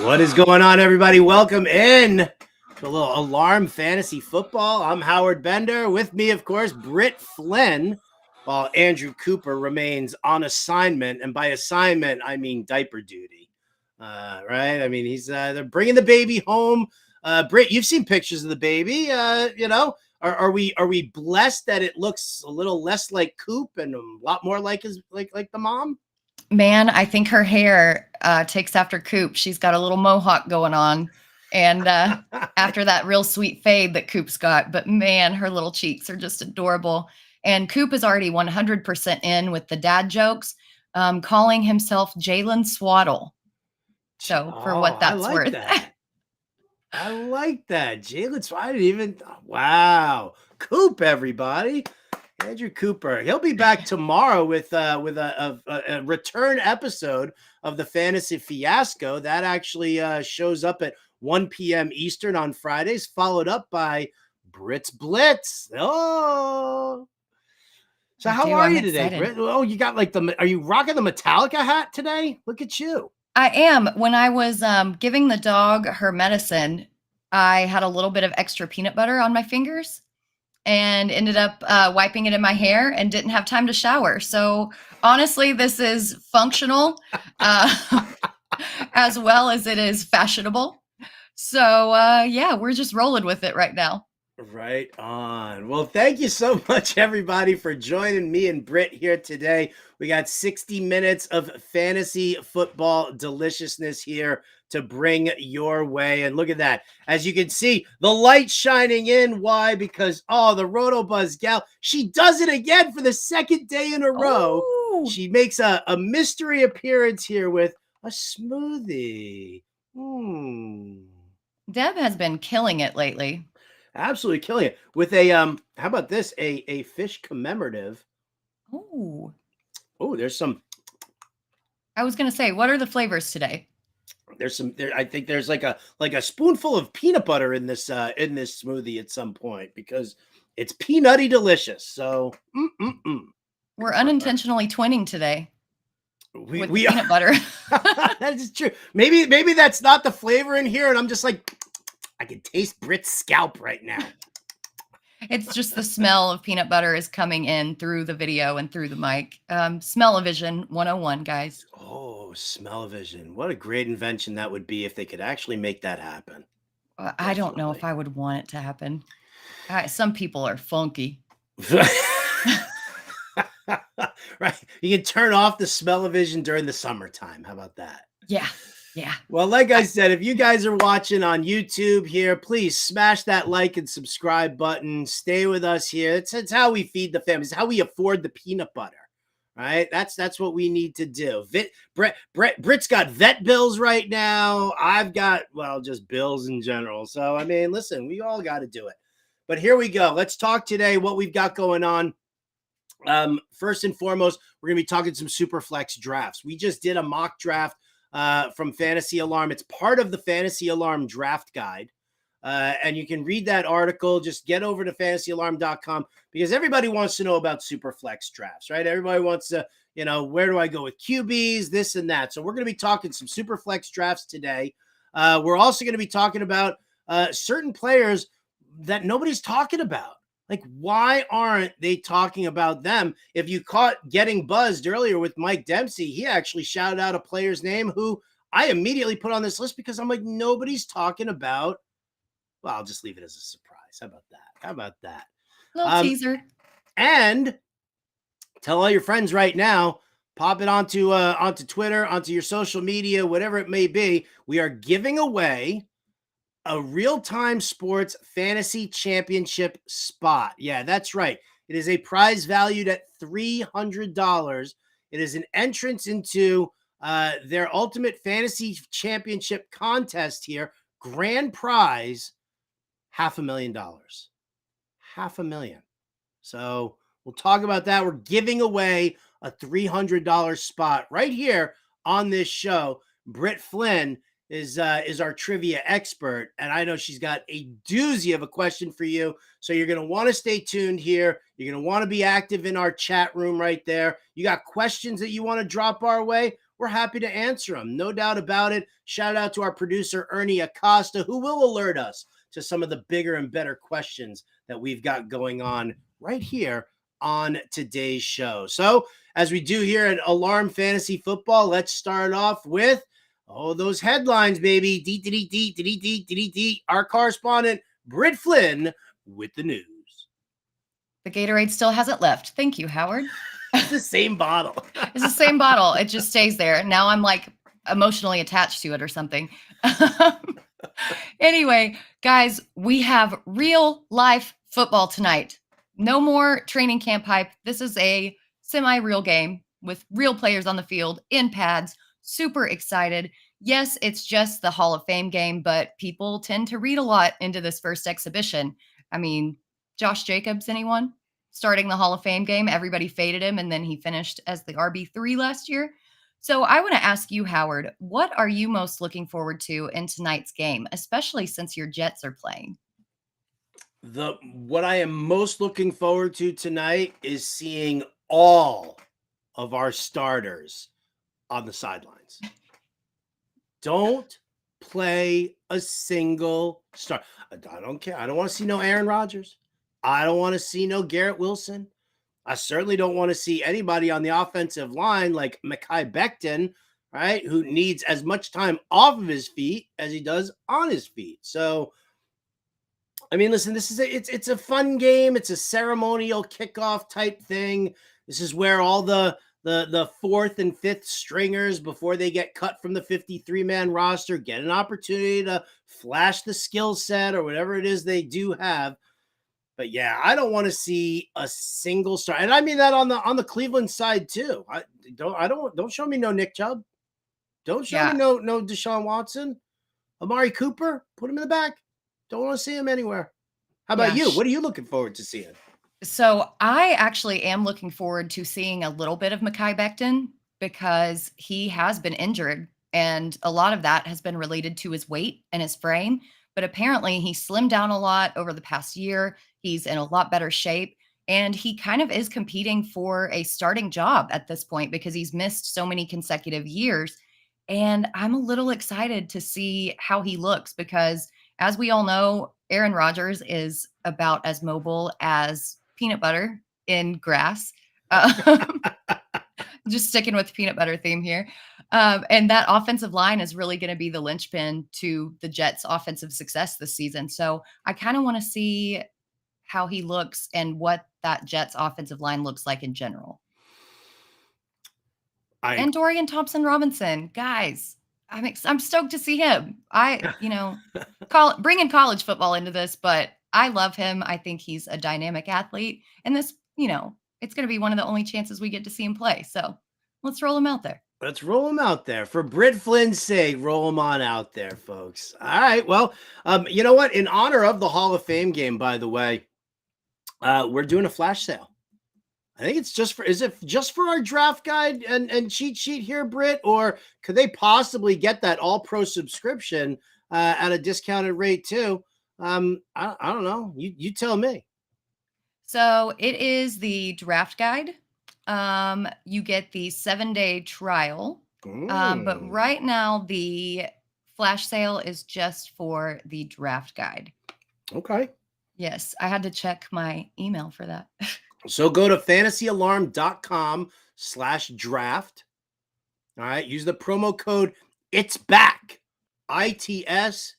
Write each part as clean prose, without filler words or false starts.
What is going on, everybody? Welcome in to a little Alarm Fantasy Football. I'm Howard Bender. With me, of course, Britt, Flinn, while Andrew Cooper remains on assignment. And by assignment, I mean diaper duty, right? I mean, they're bringing the baby home. Britt, you've seen pictures of the baby. Are we blessed that it looks a little less like Coop and a lot more like the mom? Man, I think her hair takes after Coop. She's got a little mohawk going on. And after that real sweet fade that Coop's got. But man, her little cheeks are just adorable. And Coop is already 100% in with the dad jokes, calling himself Jalen Swaddle. So for what that's worth. I like that. Jalen Swaddle. Wow. Coop, everybody. Andrew Cooper. He'll be back tomorrow with a return episode of the Fantasy Fiasco. That actually shows up at 1 p.m. Eastern on Fridays, followed up by Britt's Blitz. Oh. So how are you today, Britt? Oh, you got are you rocking the Metallica hat today? Look at you. I am. When I was giving the dog her medicine, I had a little bit of extra peanut butter on my fingers and ended up wiping it in my hair and didn't have time to shower. So honestly, this is functional as well as it is fashionable. So yeah, we're just rolling with it right now. Right on. Well, thank you so much, everybody, for joining me and Britt here today. We got 60 minutes of fantasy football deliciousness here to bring your way. And look at that. As you can see, the light shining in. Why? Because, the RotoBuzz gal, she does it again for the second day in a row. Ooh. She makes a mystery appearance here with a smoothie. Deb has been killing it lately. Absolutely killing it with a how about this, a fish commemorative. Oh, there's some. I was gonna say, what are the flavors today? I think there's like a spoonful of peanut butter in this smoothie at some point because it's peanutty delicious. So we're unintentionally twinning today. We peanut butter. That is true. Maybe that's not the flavor in here, and I'm just like, I can taste Britt's scalp right now. It's just the smell of peanut butter is coming in through the video and through the mic. Smell-o-vision 101, guys. Oh, smell-o-vision. What a great invention that would be if they could actually make that happen. I don't know if I would want it to happen. Some people are funky. Right. You can turn off the smell-o-vision during the summertime. How about that? Yeah. Well, like I said, if you guys are watching on YouTube here, please smash that like and subscribe button. Stay with us here. It's how we feed the family. It's how we afford the peanut butter. Right? That's what we need to do. Britt's got vet bills right now. I've got, just bills in general. So, I mean, listen, we all got to do it. But here we go. Let's talk today what we've got going on. First and foremost, we're going to be talking some Superflex drafts. We just did a mock draft from Fantasy Alarm. It's part of the Fantasy Alarm draft guide. And you can read that article. Just get over to fantasyalarm.com because everybody wants to know about Superflex drafts, right? Everybody wants to, where do I go with QBs, this and that. So we're going to be talking some Superflex drafts today. We're also going to be talking about certain players that nobody's talking about. Like, why aren't they talking about them? If you caught getting buzzed earlier with Mike Dempsey, he actually shouted out a player's name who I immediately put on this list because I'm like, nobody's talking about. Well, I'll just leave it as a surprise. How about that? Little teaser. And tell all your friends right now, pop it onto Twitter, onto your social media, whatever it may be. We are giving away a RealTime Sports Fantasy Championship spot. Yeah, that's right. It is a prize valued at $300. It is an entrance into their Ultimate Fantasy Championship contest here. Grand prize, $500,000. $500,000. So we'll talk about that. We're giving away a $300 spot right here on this show. Britt Flinn is our trivia expert, and I know she's got a doozy of a question for you. So you're going to want to stay tuned here. You're going to want to be active in our chat room right there. You got questions that you want to drop our way? we're happy to answer them. No doubt about it. Shout out to our producer, Ernie Acosta, who will alert us to some of the bigger and better questions that we've got going on right here on today's show. So as we do here at Alarm Fantasy Football, let's start off with those headlines, baby. Our correspondent, Britt Flinn, with the news. The Gatorade still hasn't left. Thank you, Howard. It's the same bottle. It's the same bottle. It just stays there. Now I'm like emotionally attached to it or something. Anyway, guys, we have real life football tonight. No more training camp hype. This is a semi-real game with real players on the field in pads. Super excited. Yes, it's just the Hall of Fame game, but people tend to read a lot into this first exhibition. I mean, Josh Jacobs, anyone? Starting the Hall of Fame game, everybody faded him, and then he finished as the RB3 last year. So I want to ask you, Howard, what are you most looking forward to in tonight's game, especially since your Jets are playing? What I am most looking forward to tonight is seeing all of our starters on the sidelines. Don't play a single start. I don't care. I don't want to see no Aaron Rodgers. I don't want to see no Garrett Wilson. I certainly don't want to see anybody on the offensive line like Mekhi Becton, right, who needs as much time off of his feet as he does on his feet. So, I mean, listen, it's a fun game. It's a ceremonial kickoff type thing. This is where all the fourth and fifth stringers, before they get cut from the 53-man roster, get an opportunity to flash the skill set or whatever it is they do have. But yeah, I don't want to see a single star, and I mean that on the Cleveland side too. Don't show me no Nick Chubb. Don't show me no Deshaun Watson, Amari Cooper. Put him in the back. Don't want to see him anywhere. How about you? What are you looking forward to seeing? So I actually am looking forward to seeing a little bit of Mekhi Becton because he has been injured, and a lot of that has been related to his weight and his frame. But apparently he slimmed down a lot over the past year. He's in a lot better shape, and he kind of is competing for a starting job at this point because he's missed so many consecutive years. And I'm a little excited to see how he looks because, as we all know, Aaron Rodgers is about as mobile as peanut butter in grass. Just sticking with the peanut butter theme here. And that offensive line is really going to be the linchpin to the Jets' offensive success this season. So I kind of want to see how he looks and what that Jets offensive line looks like in general. And Dorian Thompson-Robinson, guys, I'm stoked to see him. Bringing college football into this, but I love him. I think he's a dynamic athlete, and this, it's going to be one of the only chances we get to see him play. So let's roll him out there. Let's roll him out there. For Britt Flynn's sake, roll him on out there, folks. All right. Well, you know what? In honor of the Hall of Fame game, by the way, we're doing a flash sale. I think it's is it just for our draft guide and cheat sheet here, Britt? Or could they possibly get that all-pro subscription at a discounted rate too? I don't know. You tell me. So it is the draft guide. You get the 7-day trial. But right now the flash sale is just for the draft guide. Okay. Yes, I had to check my email for that. So go to fantasyalarm.com/draft. All right. Use the promo code It's Back. ITSBACK.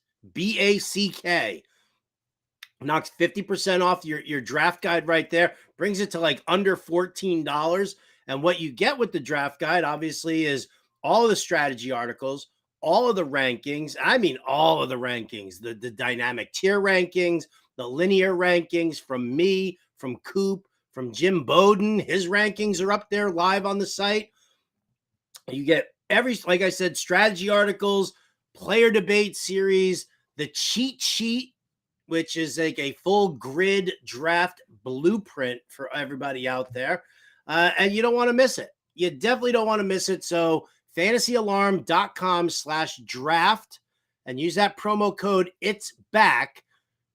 Knocks 50% off your draft guide right there. Brings it to like under $14. And what you get with the draft guide, obviously, is all of the strategy articles, all of the rankings. I mean, all of the rankings, the dynamic tier rankings, the linear rankings from me, from Coop, from Jim Bowden. His rankings are up there live on the site. You get like I said, strategy articles, player debate series, the cheat sheet, which is like a full grid draft blueprint for everybody out there. And you don't want to miss it. You definitely don't want to miss it. So fantasyalarm.com/draft and use that promo code It's Back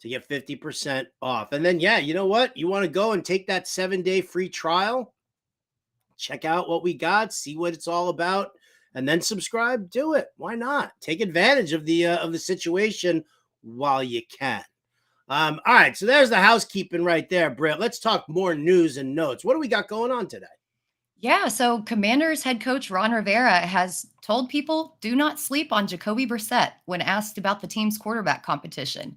to get 50% off. And then, yeah, you know what? You want to go and take that 7-day free trial, check out what we got, see what it's all about. and then subscribe, do it. Why not? Take advantage of the situation while you can. All right, so there's the housekeeping right there, Britt. Let's talk more news and notes. What do we got going on today? Yeah, so Commanders head coach Ron Rivera has told people do not sleep on Jacoby Brissett when asked about the team's quarterback competition.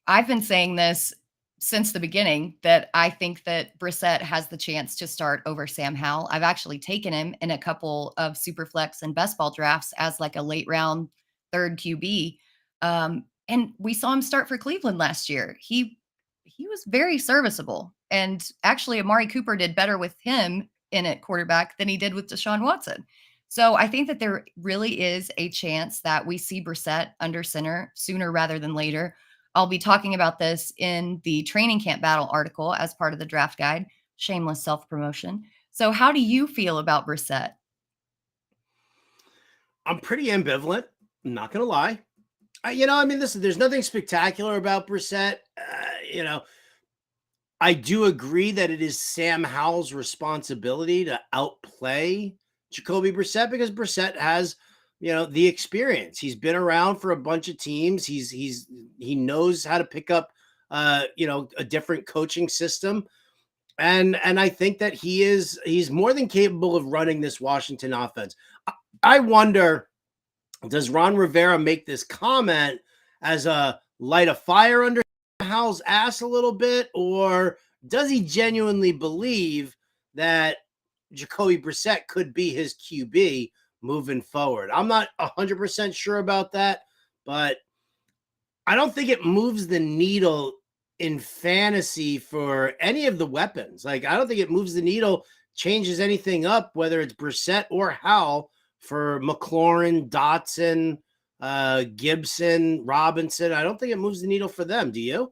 I've been saying this since the beginning that I think that Brissett has the chance to start over Sam Howell. I've actually taken him in a couple of Superflex and best ball drafts as like a late round third QB. And we saw him start for Cleveland last year. He was very serviceable. And actually, Amari Cooper did better with him in at quarterback than he did with Deshaun Watson. So I think that there really is a chance that we see Brissett under center sooner rather than later. I'll be talking about this in the training camp battle article as part of the draft guide. Shameless self-promotion. So how do you feel about Brissett? I'm pretty ambivalent. I'm not going to lie. Listen, there's nothing spectacular about Brissett. I do agree that it is Sam Howell's responsibility to outplay Jacoby Brissett because Brissett has, the experience. He's been around for a bunch of teams. He knows how to pick up, a different coaching system. And I think that he's more than capable of running this Washington offense. I wonder, does Ron Rivera make this comment as a light a fire under Howell's ass a little bit, or does he genuinely believe that Jacoby Brissett could be his QB moving forward? I'm not 100% sure about that, but I don't think it moves the needle in fantasy for any of the weapons. Like, I don't think it moves the needle, changes anything up, whether it's Brissett or Howell, for McLaurin, Dotson, Gibson, Robinson. I don't think it moves the needle for them. Do you?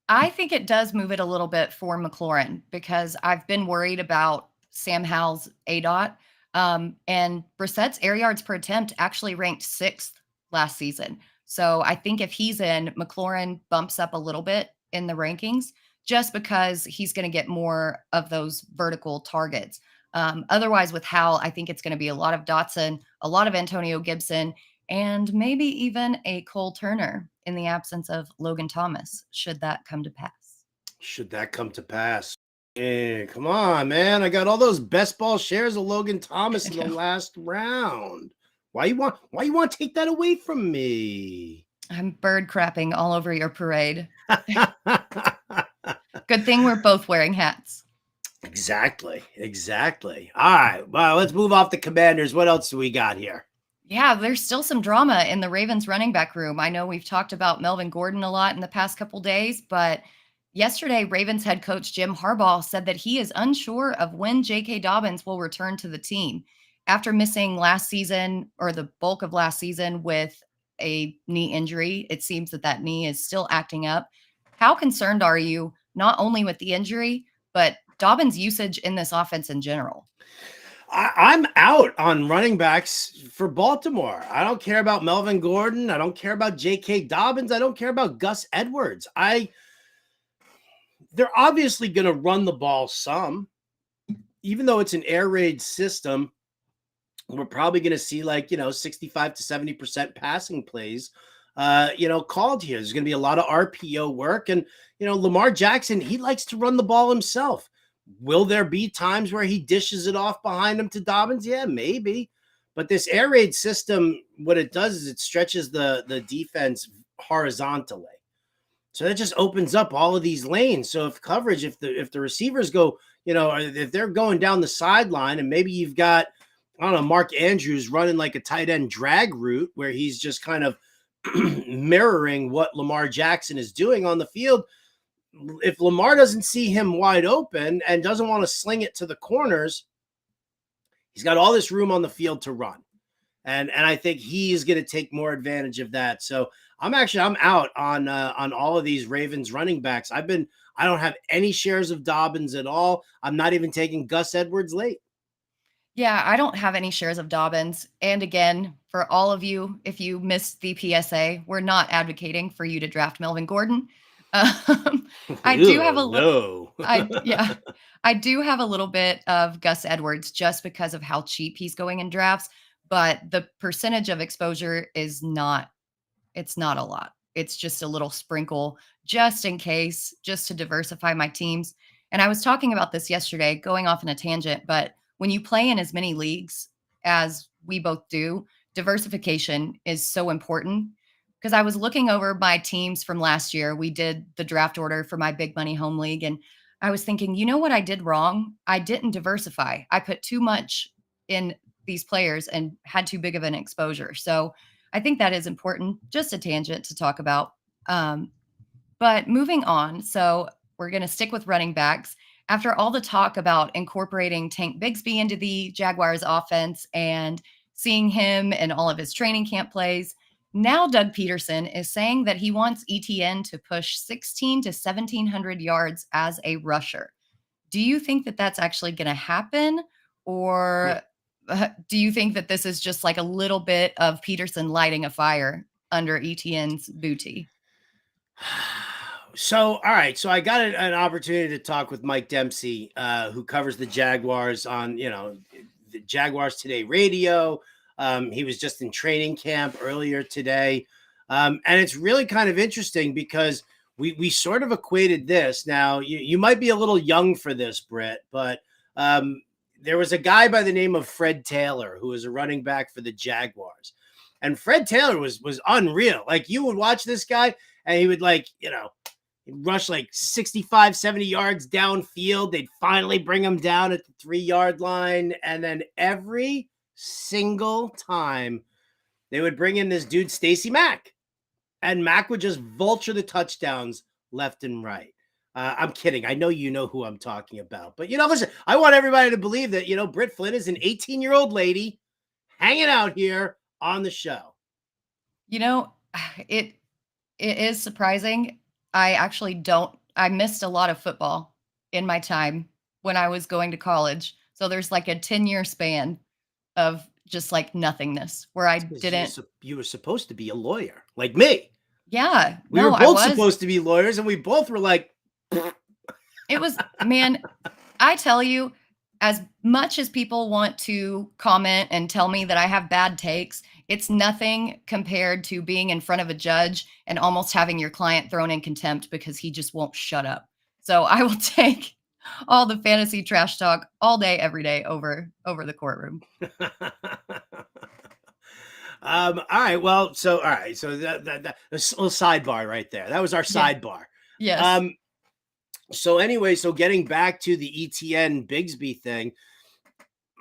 I think it does move it a little bit for McLaurin because I've been worried about Sam Howell's ADOT. And Brissett's air yards per attempt actually ranked 6th last season. So I think if he's in, McLaurin bumps up a little bit in the rankings just because he's going to get more of those vertical targets. Otherwise, with Howell, I think it's going to be a lot of Dotson, a lot of Antonio Gibson, and maybe even a Cole Turner in the absence of Logan Thomas, should that come to pass. Should that come to pass. Hey, come on, man. I got all those best ball shares of Logan Thomas in the last round. Why you want to take that away from me? I'm bird crapping all over your parade. Good thing we're both wearing hats. Exactly. All right. Well, let's move off the Commanders. What else do we got here? Yeah, there's still some drama in the Ravens running back room. I know we've talked about Melvin Gordon a lot in the past couple days, but yesterday, Ravens head coach Jim Harbaugh said that he is unsure of when J.K. Dobbins will return to the team. After missing last season or the bulk of last season with a knee injury, it seems that knee is still acting up. How concerned are you not only with the injury, but Dobbins' usage in this offense in general? I'm out on running backs for Baltimore. I don't care about Melvin Gordon. I don't care about J.K. Dobbins. I don't care about Gus Edwards. They're obviously going to run the ball some, even though it's an air raid system. We're probably going to see 65 to 70% passing plays, called here. There's going to be a lot of RPO work, and Lamar Jackson, he likes to run the ball himself. Will there be times where he dishes it off behind him to Dobbins? Yeah, maybe. But this air raid system, what it does is it stretches the defense horizontally. So that just opens up all of these lanes. So if the receivers go, if they're going down the sideline and maybe you've got, I don't know, Mark Andrews running like a tight end drag route where he's just kind of mirroring what Lamar Jackson is doing on the field. If Lamar doesn't see him wide open and doesn't want to sling it to the corners, he's got all this room on the field to run. And I think he is going to take more advantage of that. So I'm out on all of these Ravens running backs. I don't have any shares of Dobbins at all. I'm not even taking Gus Edwards late. Yeah, I don't have any shares of Dobbins. And again, for all of you, if you missed the PSA, we're not advocating for you to draft Melvin Gordon. I do have a little. I do have a little bit of Gus Edwards just because of how cheap he's going in drafts. but the percentage of exposure is not, it's not a lot. It's just a little sprinkle just in case, just to diversify my teams. And I was talking about this yesterday, going off in a tangent, but when you play in as many leagues as we both do, diversification is so important. Because I was looking over my teams from last year. We did the draft order for my big money home league. And I was thinking, you know what I did wrong? I didn't diversify. I put too much in these players and had too big of an exposure. So I think that is important. Just a tangent to talk about. But moving on. So we're going to stick with running backs. After all the talk about incorporating Tank Bigsby into the Jaguars offense and seeing him in all of his training camp plays, now Doug Peterson is saying that he wants ETN to push 16 to 1,700 yards as a rusher. Do you think that that's actually going to happen? Or do you think that this is just like a little bit of Peterson lighting a fire under ETN's booty? So, all right. So I got an opportunity to talk with Mike Dempsey, who covers the Jaguars on, the Jaguars Today radio. He was just in training camp earlier today. And it's really kind of interesting because we sort of equated this. Now, you might be a little young for this, Britt, but there was a guy by the name of Fred Taylor who was a running back for the Jaguars. And Fred Taylor was unreal. Like, you would watch this guy and he would he'd rush like 65, 70 yards downfield. They'd finally bring him down at the 3-yard line. And then every single time they would bring in this dude, Stacey Mack. And Mack would just vulture the touchdowns left and right. I'm kidding. I know you know who I'm talking about. But, listen, I want everybody to believe that, Britt Flinn is an 18-year-old lady hanging out here on the show. It is surprising. I missed a lot of football in my time when I was going to college. So there's like a 10-year span of just like nothingness where I didn't. You were supposed to be a lawyer like me. Yeah. We were both supposed to be lawyers and we both were like. It was, man, I tell you, as much as people want to comment and tell me that I have bad takes, it's nothing compared to being in front of a judge and almost having your client thrown in contempt because he just won't shut up. So I will take all the fantasy trash talk all day, every day over the courtroom. All right. Well, so that a little sidebar right there. That was our sidebar. Yes. So anyway, so getting back to the ETN Bigsby thing,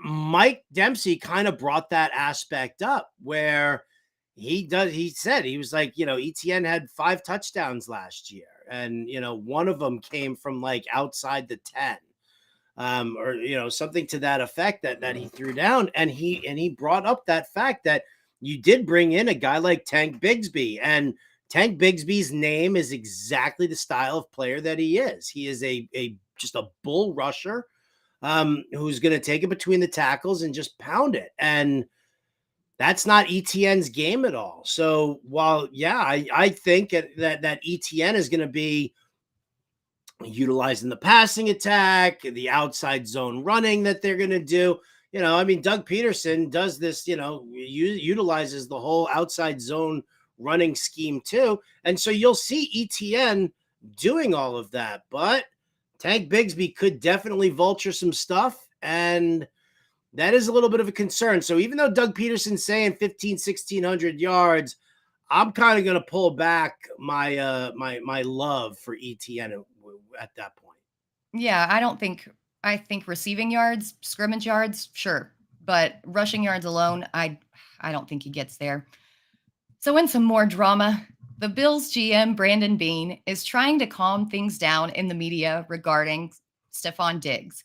Mike Dempsey kind of brought that aspect up where he said, he was like, ETN had 5 touchdowns last year. And, one of them came from like outside the 10, or, something to that effect that he threw down. And he brought up that fact that you did bring in a guy like Tank Bigsby, and Tank Bigsby's name is exactly the style of player that he is. He is just a bull rusher who's going to take it between the tackles and just pound it. And that's not ETN's game at all. So while, I think that ETN is going to be utilizing the passing attack, the outside zone running that they're going to do. Doug Peterson does this, utilizes the whole outside zone running scheme too. And so you'll see ETN doing all of that, but Tank Bigsby could definitely vulture some stuff. And that is a little bit of a concern. So even though Doug Peterson's saying 1,600 yards, I'm kind of going to pull back my my love for ETN at that point. Yeah. I think receiving yards, scrimmage yards, sure. But rushing yards alone, I don't think he gets there. So in some more drama, the Bills GM, Brandon Beane, is trying to calm things down in the media regarding Stephon Diggs.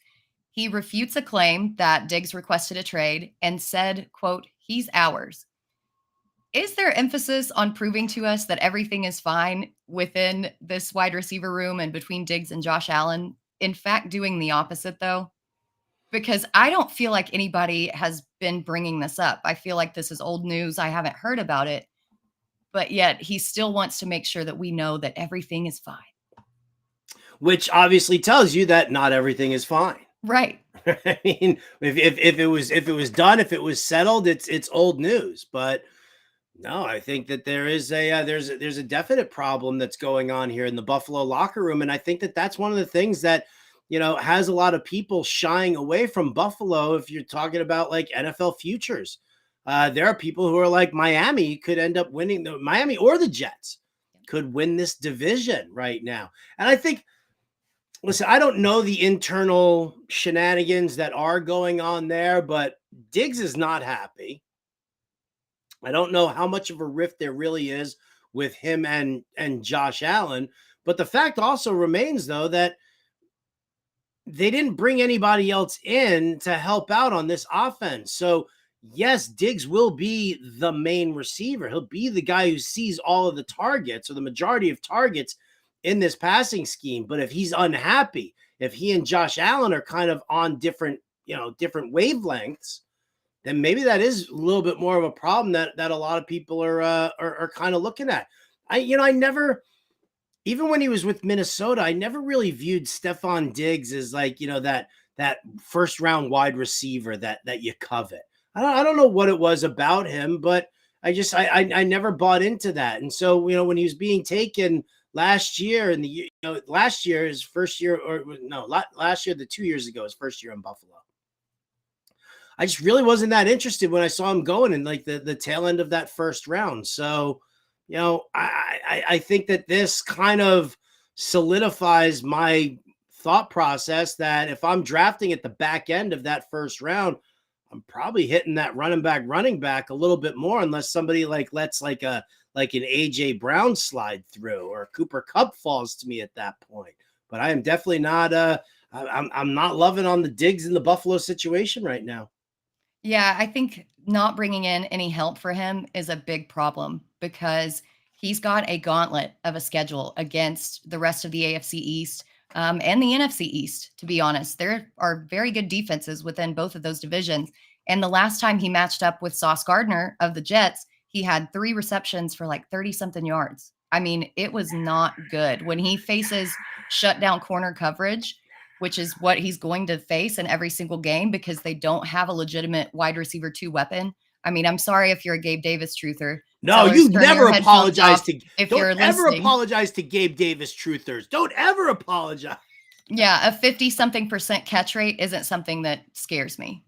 He refutes a claim that Diggs requested a trade and said, quote, "He's ours." Is there emphasis on proving to us that everything is fine within this wide receiver room and between Diggs and Josh Allen? In fact, doing the opposite, though? Because I don't feel like anybody has been bringing this up. I feel like this is old news. I haven't heard about it. But yet he still wants to make sure that we know that everything is fine. Which obviously tells you that not everything is fine. Right. I mean, if it was done, if it was settled, it's old news. But no, I think that there is there's a definite problem that's going on here in the Buffalo locker room, and I think that that's one of the things that has a lot of people shying away from Buffalo. If you're talking about like NFL futures, there are people who are like Miami could end up winning the Miami or the Jets could win this division right now, and I think. Listen, I don't know the internal shenanigans that are going on there, but Diggs is not happy. I don't know how much of a rift there really is with him and Josh Allen, but the fact also remains though that they didn't bring anybody else in to help out on this offense. So, yes, Diggs will be the main receiver. He'll be the guy who sees all of the targets or the majority of targets in this passing scheme. But if he's unhappy, if he and Josh Allen are kind of on different, different wavelengths, then maybe that is a little bit more of a problem that a lot of people are kind of looking at. I never, even when he was with Minnesota, I never really viewed Stephon Diggs as like, that first round wide receiver that you covet. I don't know what it was about him, but I never bought into that. And so, when he was being taken last year and last year, his first year, or no, last year, the 2 years ago, his first year in Buffalo, I just really wasn't that interested when I saw him going in like the tail end of that first round. So, I think that this kind of solidifies my thought process that if I'm drafting at the back end of that first round, I'm probably hitting that running back a little bit more, unless somebody lets like an AJ Brown slide through or Cooper Kupp falls to me at that point. But I am definitely not I'm not loving on the Diggs in the Buffalo situation right now. Yeah, I think not bringing in any help for him is a big problem because he's got a gauntlet of a schedule against the rest of the AFC East and the NFC East, to be honest. There are very good defenses within both of those divisions. And the last time he matched up with Sauce Gardner of the Jets, he had 3 receptions for like 30 something yards. I mean, it was not good. When he faces shutdown corner coverage, which is what he's going to face in every single game because they don't have a legitimate wide receiver 2 weapon. I mean, I'm sorry if you're a Gabe Davis truther. No, Sellers, you turn never your headphones apologize off to if don't you're ever listening. apologize to Gabe Davis truthers. Don't ever apologize. Yeah, a 50-something% catch rate isn't something that scares me.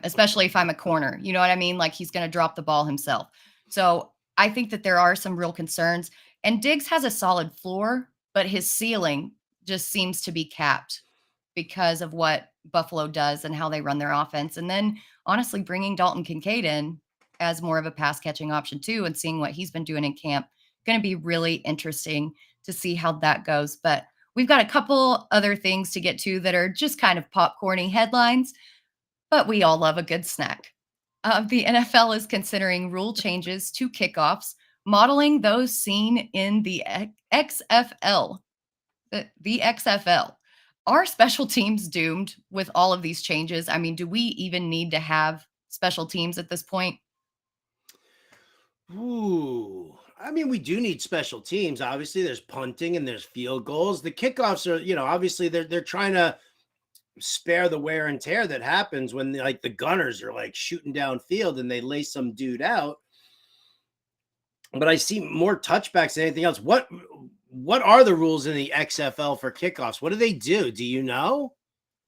Especially if I'm a corner, you know what I mean? Like he's going to drop the ball himself. So I think that there are some real concerns. And Diggs has a solid floor, but his ceiling just seems to be capped because of what Buffalo does and how they run their offense. And then honestly, bringing Dalton Kincaid in as more of a pass catching option too, and seeing what he's been doing in camp, going to be really interesting to see how that goes. But we've got a couple other things to get to that are just kind of popcorny headlines, but we all love a good snack. The NFL is considering rule changes to kickoffs, modeling those seen in the XFL. The XFL. Are special teams doomed with all of these changes? I mean, do we even need to have special teams at this point? Ooh. I mean, we do need special teams. Obviously, there's punting and there's field goals. The kickoffs are, obviously they're trying to spare the wear and tear that happens when the gunners are like shooting downfield and they lay some dude out. But I see more touchbacks than anything else. What are the rules in the XFL for kickoffs? What do they do? Do you know?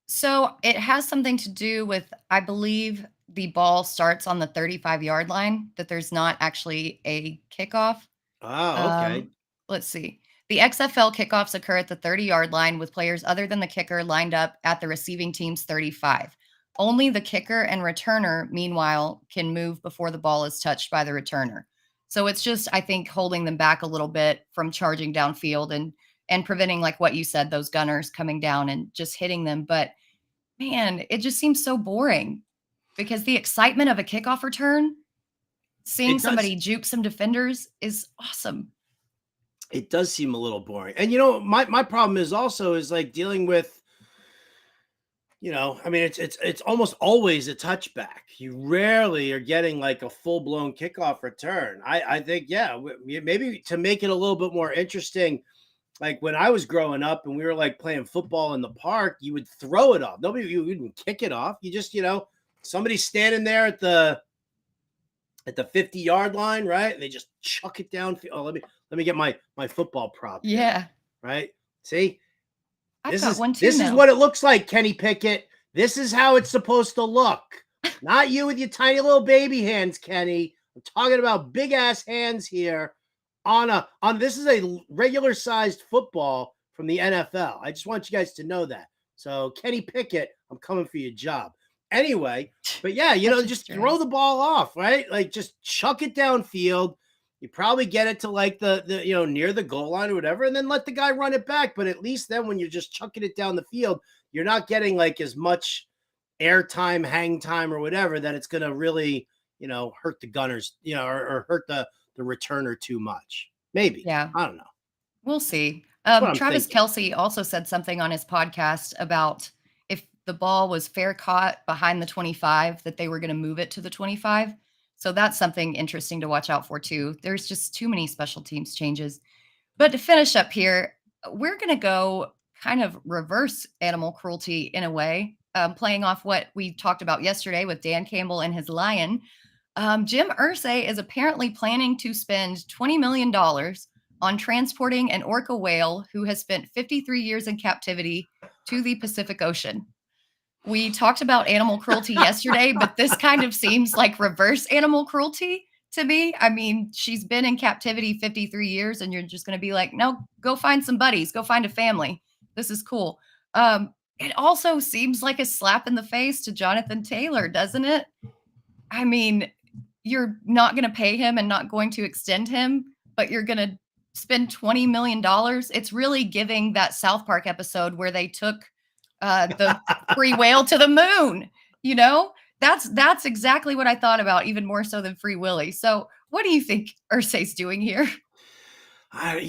So it has something to do with, I believe, the ball starts on the 35-yard line, that there's not actually a kickoff. Oh, okay. Let's see. The XFL kickoffs occur at the 30-yard line with players other than the kicker lined up at the receiving team's 35. Only the kicker and returner, meanwhile, can move before the ball is touched by the returner. So it's just, I think, holding them back a little bit from charging downfield and preventing, like what you said, those gunners coming down and just hitting them. But man, it just seems so boring because the excitement of a kickoff return, seeing somebody juke some defenders is awesome. It does seem a little boring. And my problem is also like dealing with, I mean, it's almost always a touchback. You rarely are getting like a full-blown kickoff return. I think, yeah, maybe to make it a little bit more interesting, like when I was growing up and we were like playing football in the park, you would throw it off. You wouldn't kick it off. You just, somebody's standing there at the 50-yard line, right? And they just chuck it down. Oh, let me get my football prop. Yeah. Right. See, I've got one too this now. is what it looks like, Kenny Pickett. This is how it's supposed to look. Not you with your tiny little baby hands, Kenny. I'm talking about big ass hands here on this is a regular sized football from the NFL. I just want you guys to know that. So Kenny Pickett, I'm coming for your job. Anyway, but yeah, just throw the ball off, right? Like just chuck it downfield. You probably get it to like the near the goal line or whatever, and then let the guy run it back. But at least then when you're just chucking it down the field, you're not getting like as much air time, hang time, or whatever that it's going to really, hurt the gunners, or hurt the returner too much. Maybe. Yeah. I don't know. We'll see. Travis Kelce also said something on his podcast about if the ball was fair caught behind the 25, that they were going to move it to the 25. So that's something interesting to watch out for too. There's just too many special teams changes. But to finish up here, we're going to go kind of reverse animal cruelty in a way, playing off what we talked about yesterday with Dan Campbell and his lion. Jim Irsay is apparently planning to spend $20 million on transporting an orca whale who has spent 53 years in captivity to the Pacific Ocean. We talked about animal cruelty yesterday, but this kind of seems like reverse animal cruelty to me. I mean, she's been in captivity 53 years and you're just going to be like, no, go find some buddies, go find a family. This is cool. It also seems like a slap in the face to Jonathan Taylor, doesn't it? I mean, you're not going to pay him and not going to extend him, but you're going to spend $20 million. It's really giving that South Park episode where they took the free whale to the moon. That's exactly what I thought about, even more so than Free Willy. So what do you think Irsay's doing here? I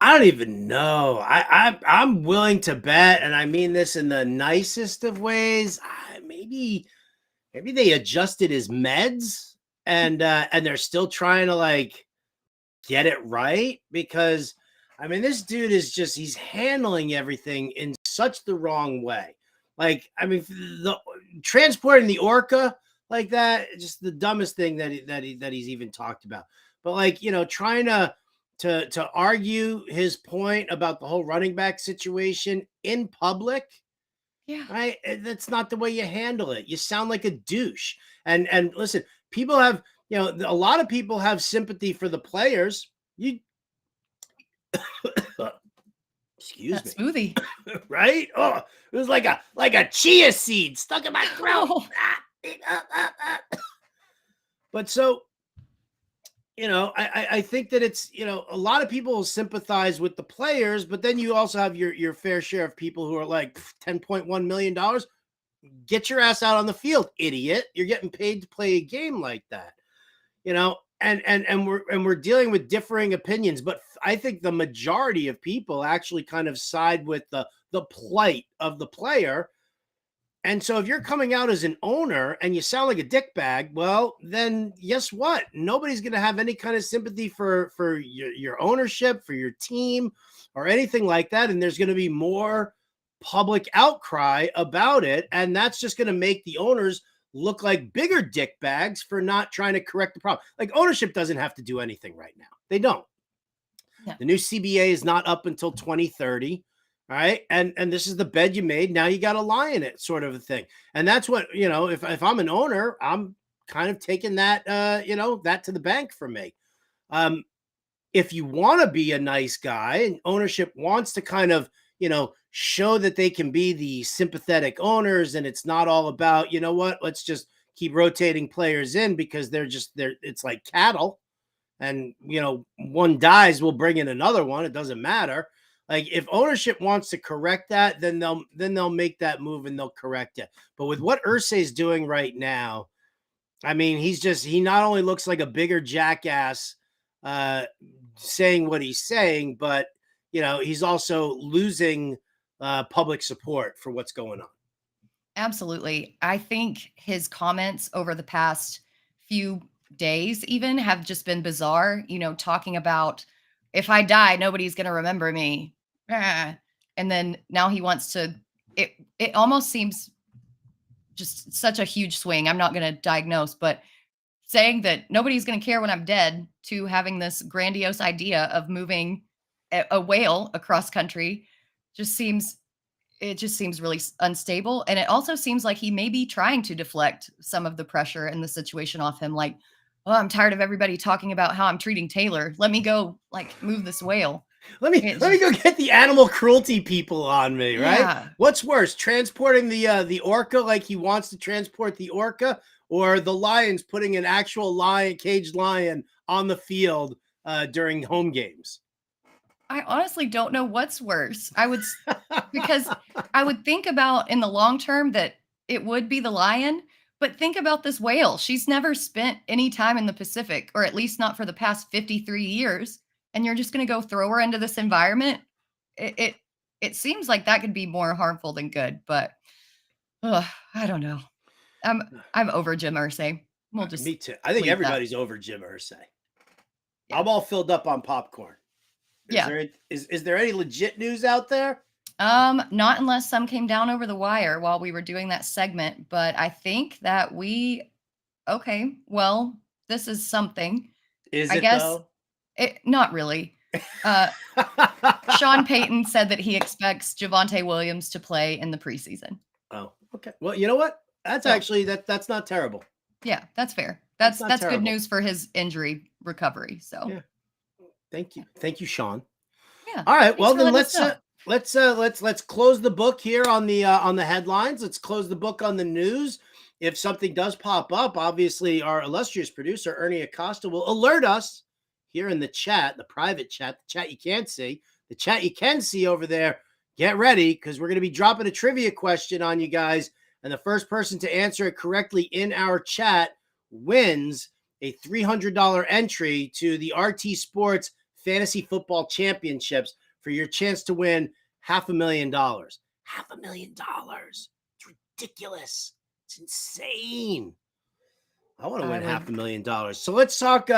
don't even know. I'm willing to bet, and I mean this in the nicest of ways. Maybe they adjusted his meds and they're still trying to like get it right, because I mean this dude is he's handling everything in such the wrong way. Like, I mean, transporting the orca like that, just the dumbest thing that he's even talked about. But like, trying to argue his point about the whole running back situation in public. Yeah. Right. That's not the way you handle it. You sound like a douche. And listen, people have, a lot of people have sympathy for the players. Excuse me. Smoothie. Right? Oh, it was like a chia seed stuck in my throat. Oh. But so, I think that it's, a lot of people sympathize with the players, but then you also have your fair share of people who are like $10.1 million. Get your ass out on the field, idiot. You're getting paid to play a game like that, and we're dealing with differing opinions, but I think the majority of people actually kind of side with the plight of the player. And so if you're coming out as an owner and you sound like a dickbag, well, then guess what? Nobody's going to have any kind of sympathy for your ownership, for your team, or anything like that. And there's going to be more public outcry about it. And that's just going to make the owners look like bigger dickbags for not trying to correct the problem. Like, ownership doesn't have to do anything right now. They don't. Yeah. The new CBA is not up until 2030. All right. And this is the bed you made. Now you got to lie in it, sort of a thing. And that's what, if I'm an owner, I'm kind of taking that, that to the bank for me. If you want to be a nice guy and ownership wants to kind of, show that they can be the sympathetic owners, and it's not all about, let's just keep rotating players in because it's like cattle, and, one dies, we'll bring in another one. It doesn't matter. Like, if ownership wants to correct that, then they'll make that move and they'll correct it. But with what Irsay's doing right now, I mean, he not only looks like a bigger jackass saying what he's saying, but he's also losing public support for what's going on. Absolutely. I think his comments over the past few days even have just been bizarre, talking about if I die, nobody's going to remember me. And then now he wants to, it almost seems just such a huge swing. I'm not going to diagnose, but saying that nobody's going to care when I'm dead to having this grandiose idea of moving a whale across country just seems really unstable. And it also seems like he may be trying to deflect some of the pressure and the situation off him. Like, oh, I'm tired of everybody talking about how I'm treating Taylor. Let me go like move this whale. Let me go get the animal cruelty people on me, right? Yeah. What's worse, transporting the orca like he wants to transport the orca, or the Lions putting an actual caged lion on the field during home games? I honestly don't know what's worse. Because I would think about in the long term that it would be the lion, but think about this whale. She's never spent any time in the Pacific, or at least not for the past 53 years. And you're just going to go throw her into this environment. It seems like that could be more harmful than good, but I don't know. I'm over Jim Irsay. Me too. I think everybody's over Jim Irsay. Yeah. I'm all filled up on popcorn. Is there any legit news out there? Not unless some came down over the wire while we were doing that segment, but I think that this is something. I guess though? Not really. Sean Payton said that he expects Javonte Williams to play in the preseason. Oh, okay. Well, you know what? That's actually that's not terrible. Yeah, that's fair. That's good news for his injury recovery. So yeah. Thank you, Sean. Yeah. All right. Well, then let's close the book here on the headlines. Let's close the book on the news. If something does pop up, obviously our illustrious producer Ernie Acosta will alert us here in the chat, the private chat, the chat you can't see, the chat you can see over there. Get ready, because we're going to be dropping a trivia question on you guys, and the first person to answer it correctly in our chat wins a $300 entry to the RT Sports Fantasy Football Championships for your chance to win $500,000. $500,000. It's ridiculous. It's insane. I want to win $500,000. So let's talk.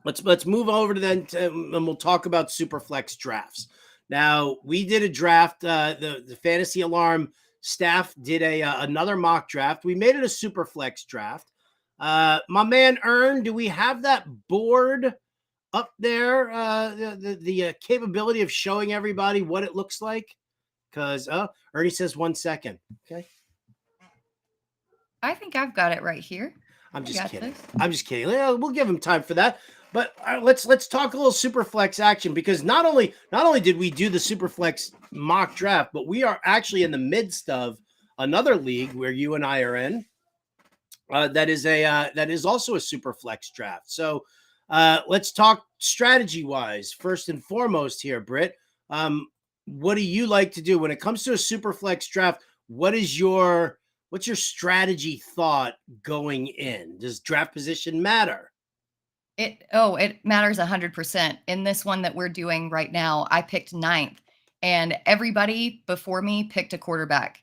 Let's move over to and we'll talk about Superflex drafts. Now, we did a draft. The Fantasy Alarm staff did another mock draft. We made it a Superflex draft. My man Ern, do we have that board up there? The capability of showing everybody what it looks like? Because Ernie says 1 second. Okay. I think I've got it right here. I'm just kidding. We'll give him time for that. But let's talk a little Superflex action, because not only did we do the Superflex mock draft, but we are actually in the midst of another league where you and I are in. That is also a Superflex draft. So let's talk strategy wise first and foremost here, Britt. What do you like to do when it comes to a Superflex draft? What's your strategy thought going in? Does draft position matter? It matters 100%. In this one that we're doing right now, I picked 9th, and everybody before me picked a quarterback.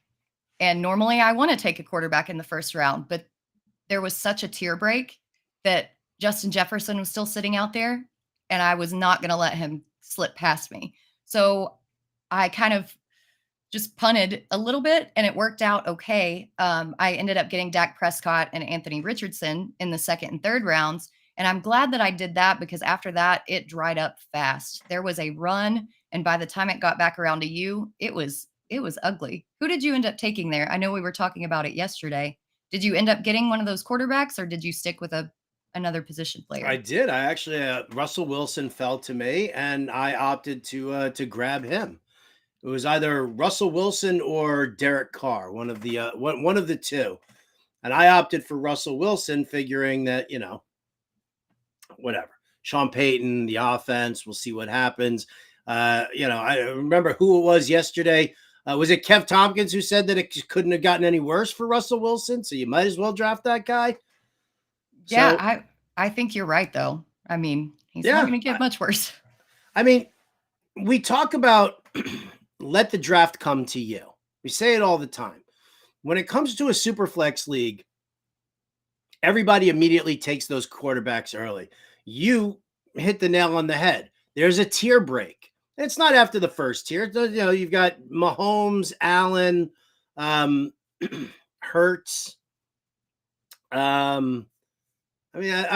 And normally I want to take a quarterback in the first round, but there was such a tier break that Justin Jefferson was still sitting out there, and I was not going to let him slip past me. So I kind of just punted a little bit, and it worked out okay. I ended up getting Dak Prescott and Anthony Richardson in the 2nd and 3rd rounds. And I'm glad that I did that, because after that, it dried up fast. There was a run, and by the time it got back around to you, it was ugly. Who did you end up taking there? I know we were talking about it yesterday. Did you end up getting one of those quarterbacks, or did you stick with another position player? I did. I actually Russell Wilson fell to me, and I opted to grab him. It was either Russell Wilson or Derek Carr, one of the two, and I opted for Russell Wilson, figuring that whatever. Sean Payton, the offense, we'll see what happens. I remember who it was yesterday. Was it Kev Tompkins who said that it couldn't have gotten any worse for Russell Wilson? So you might as well draft that guy. Yeah, I think you're right, though. I mean, he's not going to get much worse. I mean, we talk about let the draft come to you. We say it all the time. When it comes to a Superflex league, everybody immediately takes those quarterbacks early. You hit the nail on the head. there's a tier break. It's not after the first tier. You've got Mahomes, Allen, Hurts. I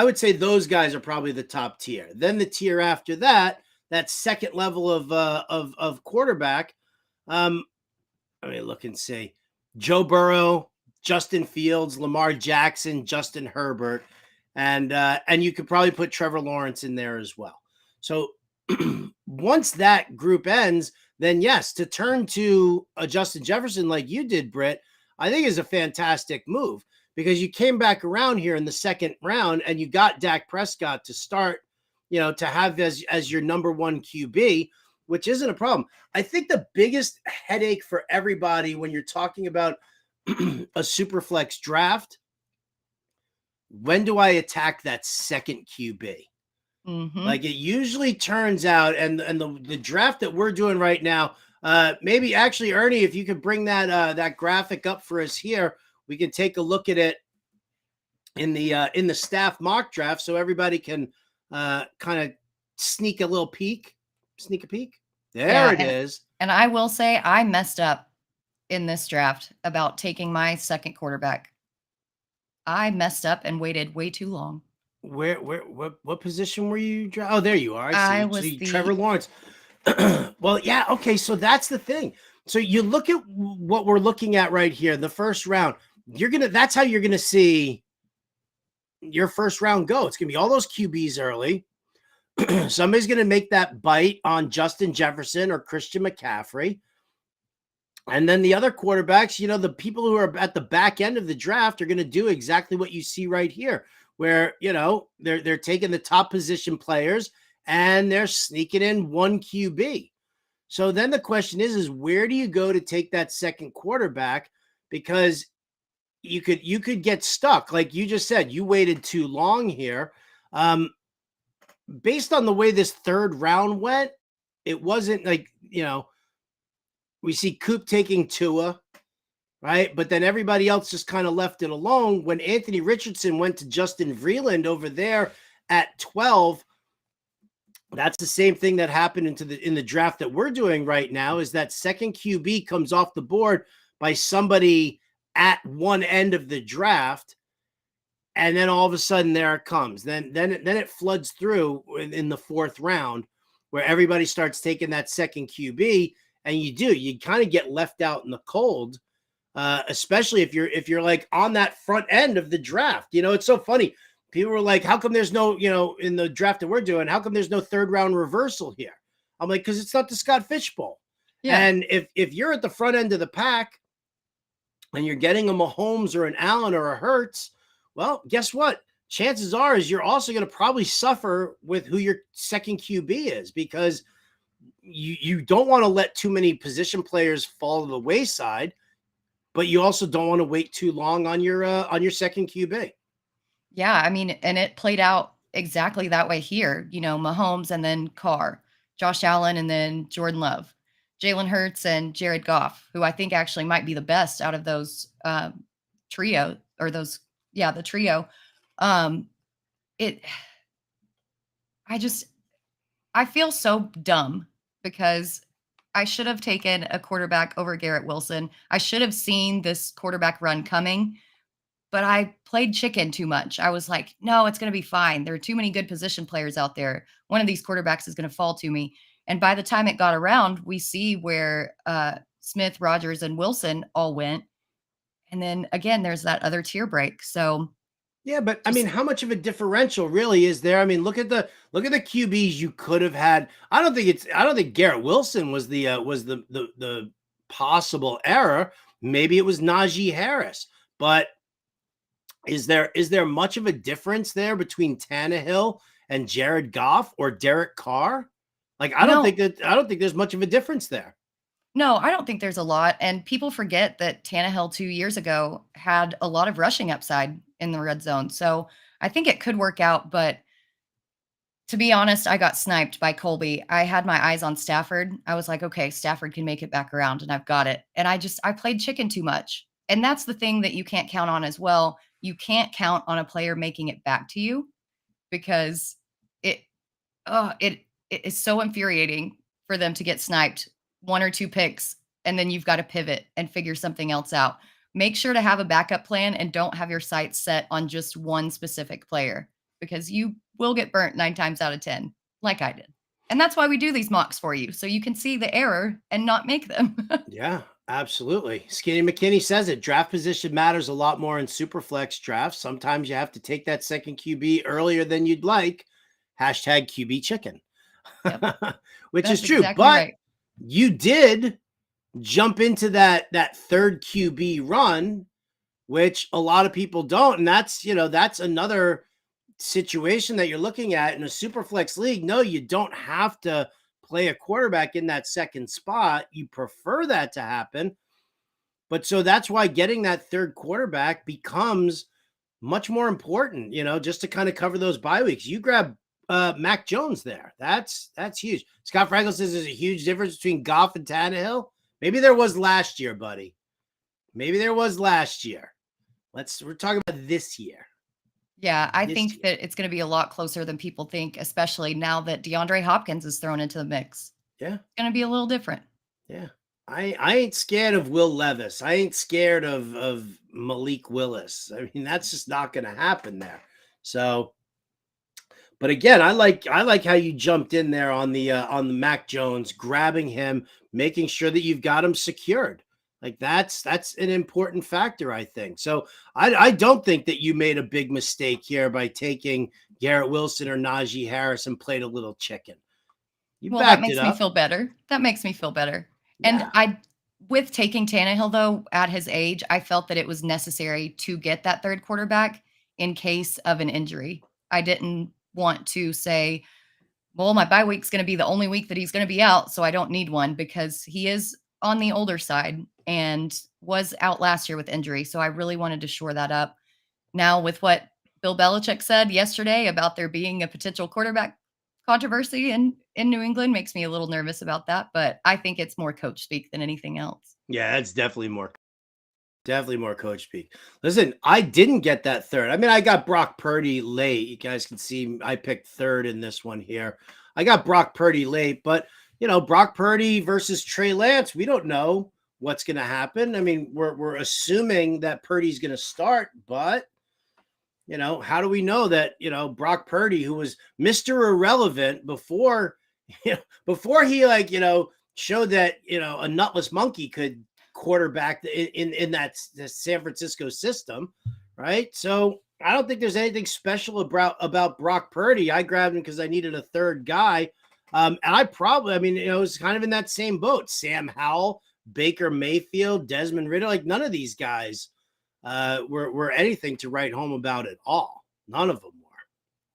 would say those guys are probably the top tier. Then the tier after that, that second level of quarterback. Look and see. Joe Burrow, Justin Fields, Lamar Jackson, Justin Herbert, and you could probably put Trevor Lawrence in there as well. So once that group ends, then yes, to turn to a Justin Jefferson like you did, Britt, I think is a fantastic move because you came back around here in the second round and you got Dak Prescott to start, to have as your number one QB, which isn't a problem. I think the biggest headache for everybody when you're talking about a Superflex draft, when do I attack that second QB? Mm-hmm. Like it usually turns out, and the draft that we're doing right now, maybe actually, Ernie, if you could bring that graphic up for us here, we can take a look at it in the staff mock draft, so everybody can kind of sneak a peek. There it is. And I will say I messed up in this draft about taking my second quarterback. I messed up and waited way too long. What position were you? Oh, there you are. I was Trevor Lawrence. Well, yeah. Okay. So that's the thing. So you look at what we're looking at right here, the first round, that's how you're going to see your first round go. It's going to be all those QBs early. Somebody's going to make that bite on Justin Jefferson or Christian McCaffrey. And then the other quarterbacks, the people who are at the back end of the draft are going to do exactly what you see right here, where, they're taking the top position players and they're sneaking in one QB. So then the question is where do you go to take that second quarterback? Because you could get stuck. Like you just said, you waited too long here. Based on the way this third round went, it wasn't like, we see Coop taking Tua, right? But then everybody else just kind of left it alone. When Anthony Richardson went to Justin Vreeland over there at 12, that's the same thing that happened in the draft that we're doing right now, is that second QB comes off the board by somebody at one end of the draft. And then all of a sudden there it comes. Then it floods through in the fourth round where everybody starts taking that second QB. And you kind of get left out in the cold, especially if you're like on that front end of the draft. It's so funny. People were like, how come there's no, in the draft that we're doing, how come there's no third round reversal here? I'm like, because it's not the Scott Fish Bowl. Yeah. And if you're at the front end of the pack and you're getting a Mahomes or an Allen or a Hurts, well, guess what? Chances are is you're also going to probably suffer with who your second QB is, because you don't want to let too many position players fall to the wayside, but you also don't want to wait too long on your second QB. Yeah, and it played out exactly that way here. Mahomes and then Carr, Josh Allen and then Jordan Love, Jalen Hurts and Jared Goff, who I think actually might be the best out of those trio, or the trio. I feel so dumb because I should have taken a quarterback over Garrett Wilson. I should have seen this quarterback run coming, but I played chicken too much. I was like, no, it's going to be fine. There are too many good position players out there. One of these quarterbacks is going to fall to me. And by the time it got around, we see where Smith, Rodgers, and Wilson all went. And then again, there's that other tier break. So yeah, but how much of a differential really is there? Look at the QBs you could have had. I don't think Garrett Wilson was the possible error. Maybe it was Najee Harris. But is there much of a difference there between Tannehill and Jared Goff or Derek Carr? Like I don't think there's much of a difference there. No, I don't think there's a lot. And people forget that Tannehill 2 years ago had a lot of rushing upside in the red zone. So I think it could work out. But to be honest, I got sniped by Colby. I had my eyes on Stafford. I was like, okay, Stafford can make it back around, and I've got it. And I played chicken too much. And that's the thing that you can't count on as well. You can't count on a player making it back to you, because it is so infuriating for them to get sniped 1 or 2 picks, and then you've got to pivot and figure something else out. Make sure to have a backup plan and don't have your sights set on just one specific player because you will get burnt 9 times out of 10, like I did. And that's why we do these mocks for you, so you can see the error and not make them. Yeah, absolutely. Skinny McKinney says it. Draft position matters a lot more in Superflex drafts. Sometimes you have to take that second QB earlier than you'd like. Hashtag QB chicken. Yep. Which That's is true. exactly But right. you did jump into that third QB run, which a lot of people don't. And that's, that's another situation that you're looking at in a Superflex league. No, you don't have to play a quarterback in that second spot. You prefer that to happen. But so that's why getting that third quarterback becomes much more important, just to kind of cover those bye weeks. You grab Mac Jones there. That's huge. Scott Frankel says there's a huge difference between Goff and Tannehill. Maybe there was last year, buddy. Maybe there was last year. We're talking about this year. Yeah, I think that it's going to be a lot closer than people think, especially now that DeAndre Hopkins is thrown into the mix. Yeah. It's going to be a little different. Yeah. I ain't scared of Will Levis. I ain't scared of Malik Willis. I mean, that's just not going to happen there. So, but again, I like how you jumped in there on the Mac Jones, grabbing him, making sure that you've got him secured. Like that's an important factor, I think. So I don't think that you made a big mistake here by taking Garrett Wilson or Najee Harris and played a little chicken. That makes me feel better. That makes me feel better. Yeah. And with taking Tannehill, though, at his age, I felt that it was necessary to get that third quarterback in case of an injury. I didn't want to say, well, my bye week's going to be the only week that he's going to be out, so I don't need one, because he is on the older side and was out last year with injury. So I really wanted to shore that up. Now, with what Bill Belichick said yesterday about there being a potential quarterback controversy in New England, makes me a little nervous about that, but I think it's more coach speak than anything else. Yeah, it's definitely more coach speak. Listen, I didn't get that third. I mean, I got Brock Purdy late. You guys can see I picked third in this one here. I got Brock Purdy late, but Brock Purdy versus Trey Lance, we don't know what's going to happen. I mean, we're assuming that Purdy's going to start, but how do we know that, Brock Purdy, who was Mr. Irrelevant before he showed that, a nutless monkey could quarterback in that the San Francisco system, right? So I don't think there's anything special about Brock Purdy. I grabbed him because I needed a third guy. And it was kind of in that same boat. Sam Howell, Baker Mayfield, Desmond Ridder, like none of these guys were anything to write home about at all. None of them were.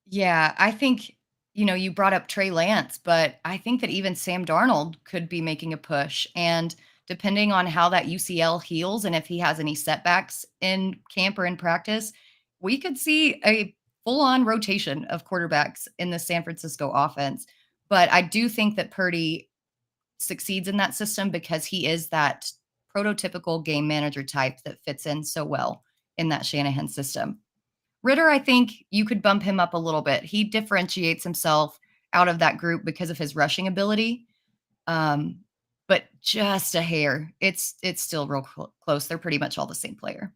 Yeah, I think, you brought up Trey Lance, but I think that even Sam Darnold could be making a push. And depending on how that UCL heals and if he has any setbacks in camp or in practice, we could see a full-on rotation of quarterbacks in the San Francisco offense. But I do think that Purdy succeeds in that system because he is that prototypical game manager type that fits in so well in that Shanahan system. Ridder, I think you could bump him up a little bit. He differentiates himself out of that group because of his rushing ability. But just a hair. It's still real close. They're pretty much all the same player.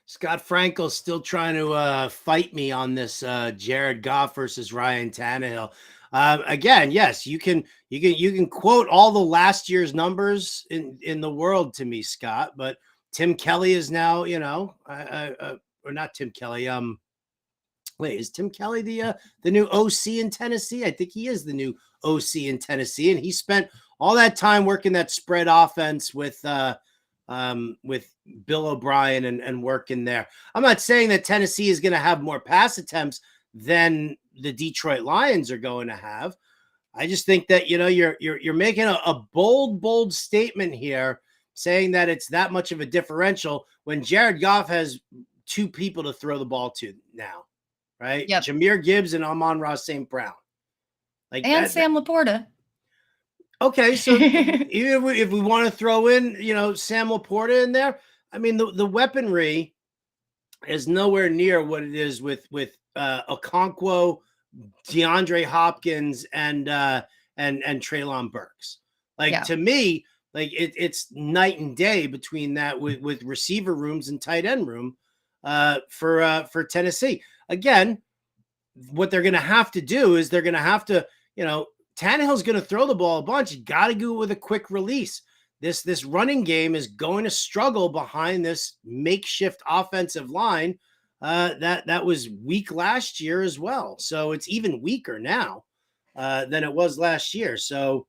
Scott Frankel's still trying to fight me on this Jared Goff versus Ryan Tannehill. Again, yes, you can quote all the last year's numbers in the world to me, Scott. But Tim Kelly is now, or not Tim Kelly. Wait, is Tim Kelly the new OC in Tennessee? I think he is the new OC in Tennessee, and he spent all that time working that spread offense with Bill O'Brien and working there. I'm not saying that Tennessee is going to have more pass attempts than the Detroit Lions are going to have. I just think that, you're making a bold statement here saying that it's that much of a differential when Jared Goff has two people to throw the ball to now, right? Yep. Jahmyr Gibbs and Amon-Ra St. Brown. Sam Laporta. Okay, so even if we want to throw in, Sam Laporta in there, I mean, the weaponry is nowhere near what it is with Okonkwo, DeAndre Hopkins and Treylon Burks. Like to me, like it's night and day between that with receiver rooms and tight end room for Tennessee. Again, what they're going to have to do is they're going to have to, Tannehill's going to throw the ball a bunch. You got to go with a quick release. This running game is going to struggle behind this makeshift offensive line that was weak last year as well. So it's even weaker now than it was last year. So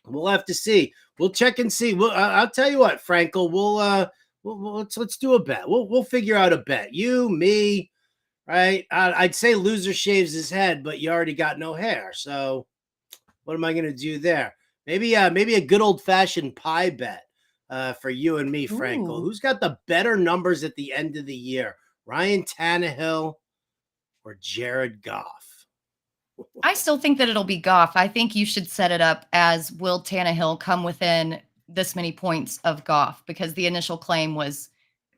we'll have to see. We'll check and see. I'll tell you what, Frankel. Let's do a bet. We'll figure out a bet. You, me, right? I'd say loser shaves his head, but you already got no hair. So what am I going to do there? Maybe a good old fashioned pie bet for you and me, Frankel. Ooh. Who's got the better numbers at the end of the year? Ryan Tannehill or Jared Goff? I still think that it'll be Goff. I think you should set it up as will Tannehill come within this many points of Goff, because the initial claim was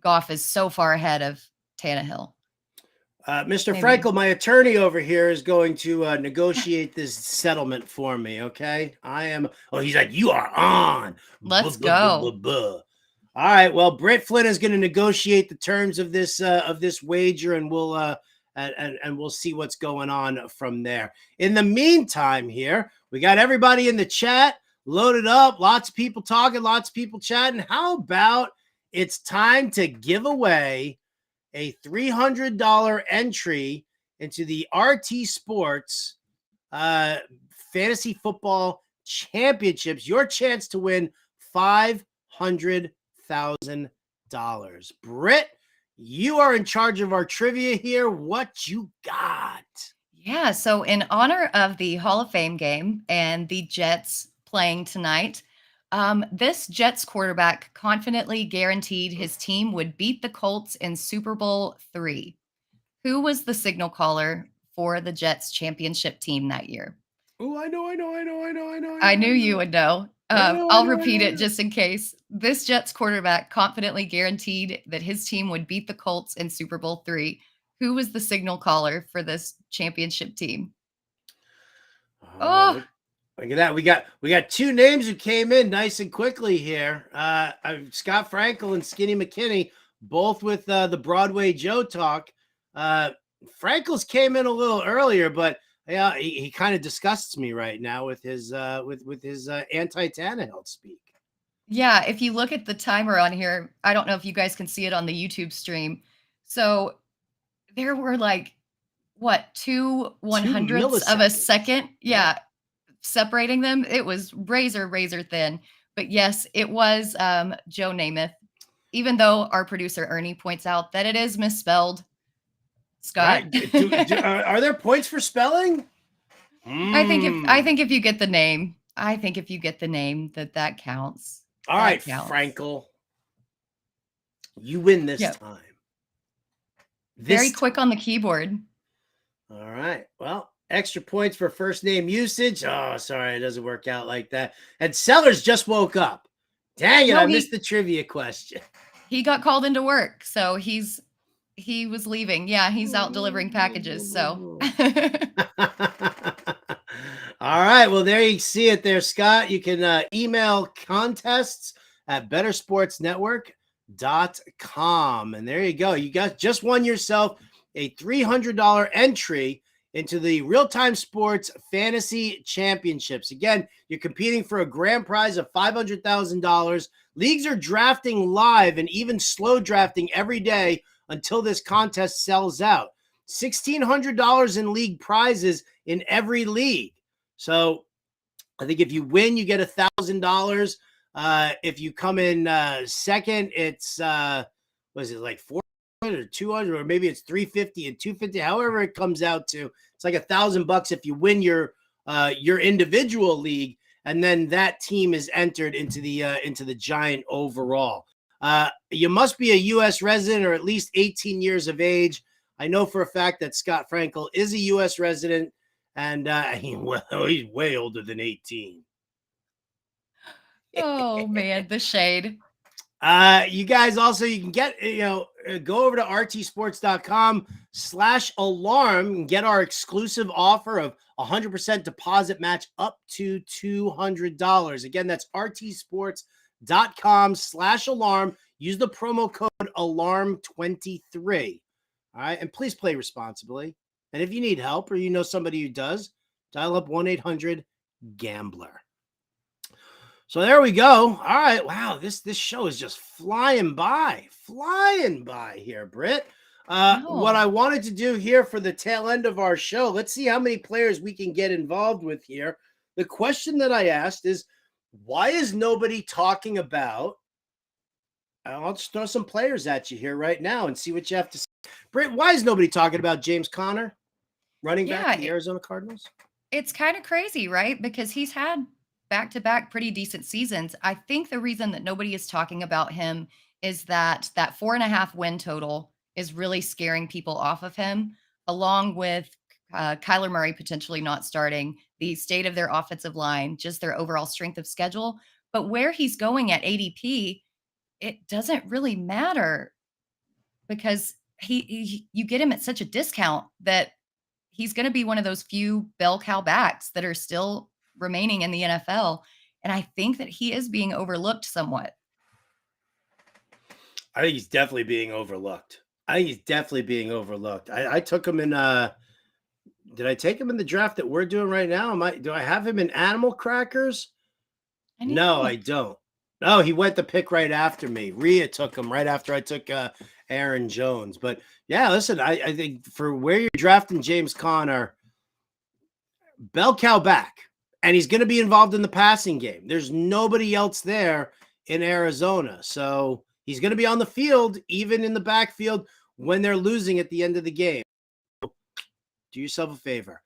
Goff is so far ahead of Tannehill. Mr. Frankel, my attorney over here is going to negotiate this settlement for me. Okay, I am. Oh, he's like, you are on. Let's go. All right. Well, Britt Flinn is going to negotiate the terms of this wager, and we'll see what's going on from there. In the meantime, here we got everybody in the chat loaded up. Lots of people talking, lots of people chatting. How about it's time to give away a $300 entry into the RT Sports Fantasy Football Championships. Your chance to win $500,000. Britt, you are in charge of our trivia here. What you got? Yeah, so in honor of the Hall of Fame game and the Jets playing tonight, this Jets quarterback confidently guaranteed his team would beat the Colts in Super Bowl III. Who was the signal caller for the Jets championship team that year? Oh, I know. I knew you would know. I'll repeat it just in case. This Jets quarterback confidently guaranteed that his team would beat the Colts in Super Bowl III. Who was the signal caller for this championship team? Oh. Look at that. We got two names who came in nice and quickly here. Scott Frankel and Skinny McKinney, both with the Broadway Joe talk. Frankel's came in a little earlier, but yeah, he kind of disgusts me right now with his anti-Tannehill speak. Yeah, if you look at the timer on here, I don't know if you guys can see it on the YouTube stream. So there were like what, 2/100ths of a second? Yeah. Separating them. It was razor thin. But yes, it was Joe Namath, even though our producer Ernie points out that it is misspelled. Scott, right. Are there points for spelling? I think if you get the name, that counts. All right, Frankel, you win this time. Very quick on the keyboard. All right. Well, extra points for first name usage. Oh, sorry, it doesn't work out like that. And Sellers just woke up. Dang it, I missed the trivia question. He got called into work, so he was leaving. Yeah, he's out delivering packages. So. All right. Well, there you see it there, Scott. You can email contests at bettersportsnetwork.com. And there you go. You just won yourself a $300 entry into the RealTime Sports Fantasy Championships. Again, you're competing for a grand prize of $500,000. Leagues are drafting live and even slow drafting every day until this contest sells out. $1,600 in league prizes in every league. So I think if you win, you get $1,000. If you come in second, it's was it like 400 or 200, or maybe it's 350 and 250, however it comes out to. It's like $1,000 if you win your individual league, and then that team is entered into the giant overall. You must be a U.S. resident or at least 18 years of age. I know for a fact that Scott Frankel is a U.S. resident, and he's way older than 18. Oh, man, the shade. You guys also, you can get, go over to rtsports.com/alarm and get our exclusive offer of 100% deposit match up to $200. Again, that's rtsports.com/alarm. Use the promo code alarm23. All right. And please play responsibly. And if you need help or you know somebody who does, dial up 1-800-GAMBLER. So there we go. All right. Wow. This show is just flying by here, Britt. What I wanted to do here for the tail end of our show, let's see how many players we can get involved with here. The question that I asked is, why is nobody talking about, I'll just throw some players at you here right now and see what you have to say. Britt, why is nobody talking about James Conner, running back for the Arizona Cardinals? It's kind of crazy, right? Because he's had back-to-back pretty decent seasons. I think the reason that nobody is talking about him is that 4.5 win total is really scaring people off of him, along with Kyler Murray potentially not starting, the state of their offensive line, just their overall strength of schedule. But where he's going at ADP, it doesn't really matter because you get him at such a discount that he's going to be one of those few bell cow backs that are still remaining in the NFL. And I think that he is being overlooked somewhat. I think he's definitely being overlooked. I took him in, did I take him in the draft that we're doing right now? Do I have him in Animal Crackers? No, I don't. No, he went the pick right after me. Rhea took him right after I took Aaron Jones. But yeah, listen, I think for where you're drafting James Conner, bell cow back, and he's going to be involved in the passing game. There's nobody else there in Arizona. So he's going to be on the field, even in the backfield when they're losing at the end of the game. Do yourself a favor.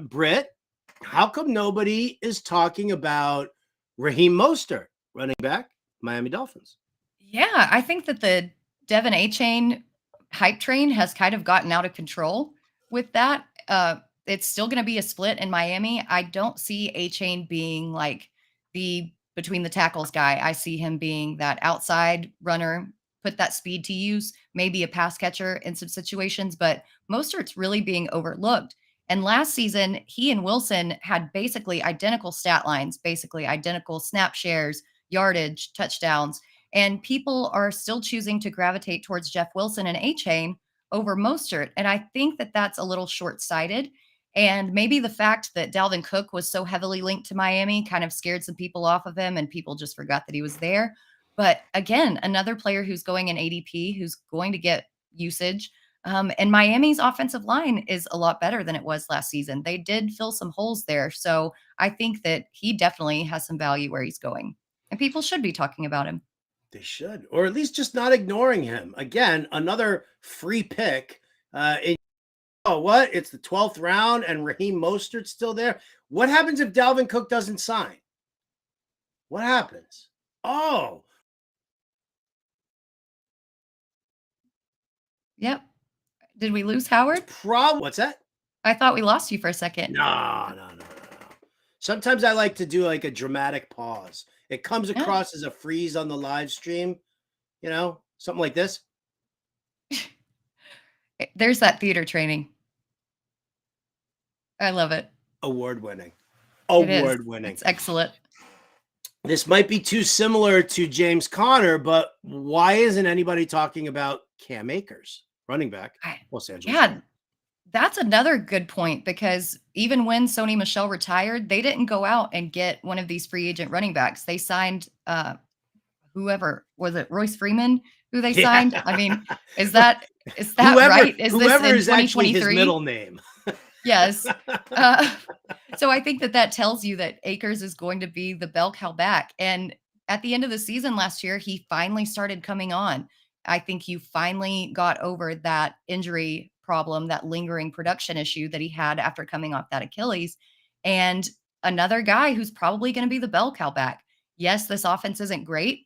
Britt, how come nobody is talking about Raheem Mostert, running back, Miami Dolphins? Yeah, I think that the Devin A-Chain hype train has kind of gotten out of control with that. It's still going to be a split in Miami. I don't see A-Chain being like the between the tackles guy. I see him being that outside runner, put that speed to use, maybe a pass catcher in some situations, but Mostert's really being overlooked. And last season, he and Wilson had basically identical stat lines, basically identical snap shares, yardage, touchdowns. And people are still choosing to gravitate towards Jeff Wilson and A-Chain over Mostert. And I think that that's a little short-sighted. And maybe the fact that Dalvin Cook was so heavily linked to Miami kind of scared some people off of him and people just forgot that he was there. But again, another player who's going in ADP, who's going to get usage. And Miami's offensive line is a lot better than it was last season. They did fill some holes there. So I think that he definitely has some value where he's going. And people should be talking about him. They should, or at least just not ignoring him. Again, another free pick. It's the 12th round and Raheem Mostert's still there. What happens if Dalvin Cook doesn't sign? What happens? Oh. Yep. Did we lose Howard? What's that? I thought we lost you for a second. No. Sometimes I like to do like a dramatic pause. It comes across as a freeze on the live stream, something like this. There's that theater training. I love it. Award-winning. It's excellent. This might be too similar to James Conner, but why isn't anybody talking about Cam Akers, running back, Los Angeles? Yeah, that's another good point because even when Sony Michel retired, they didn't go out and get one of these free agent running backs. They signed whoever, was it Royce Freeman who they signed? I mean, is that right? Is whoever this in is actually his 2023? middle name. Yes. So I think that tells you that Akers is going to be the bell cow back. And at the end of the season last year, he finally started coming on. I think you finally got over that injury problem, that lingering production issue that he had after coming off that Achilles. And another guy who's probably going to be the bell cow back. Yes, this offense isn't great,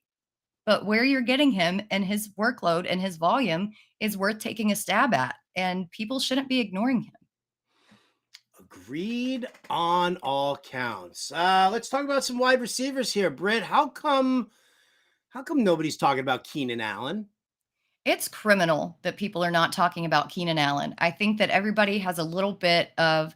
but where you're getting him and his workload and his volume is worth taking a stab at. And people shouldn't be ignoring him. Agreed on all counts. Let's talk about some wide receivers here. Britt, how come How come nobody's talking about Keenan Allen? It's criminal that people are not talking about Keenan Allen. I think that everybody has a little bit of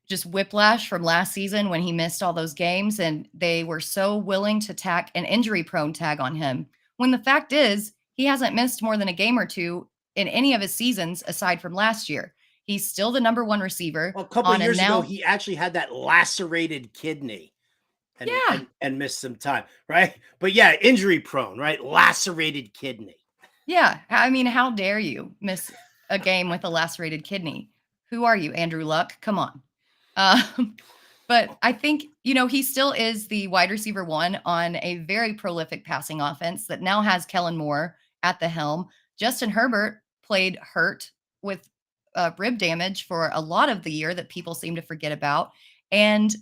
just whiplash from last season when he missed all those games, and they were so willing to tack an injury-prone tag on him, when the fact is he hasn't missed more than a game or two in any of his seasons aside from last year. He's still the number one receiver Well, a couple on of a years ago, now. he actually had that lacerated kidney and Yeah. and missed some time, right? But yeah, injury prone, right? Lacerated kidney. Yeah. I mean, how dare you miss a game with a lacerated kidney? Who are you, Andrew Luck? Come on. Um, but I think, he still is the wide receiver one on a very prolific passing offense that now has Kellen Moore at the helm. Justin Herbert played hurt with rib damage for a lot of the year that people seem to forget about. And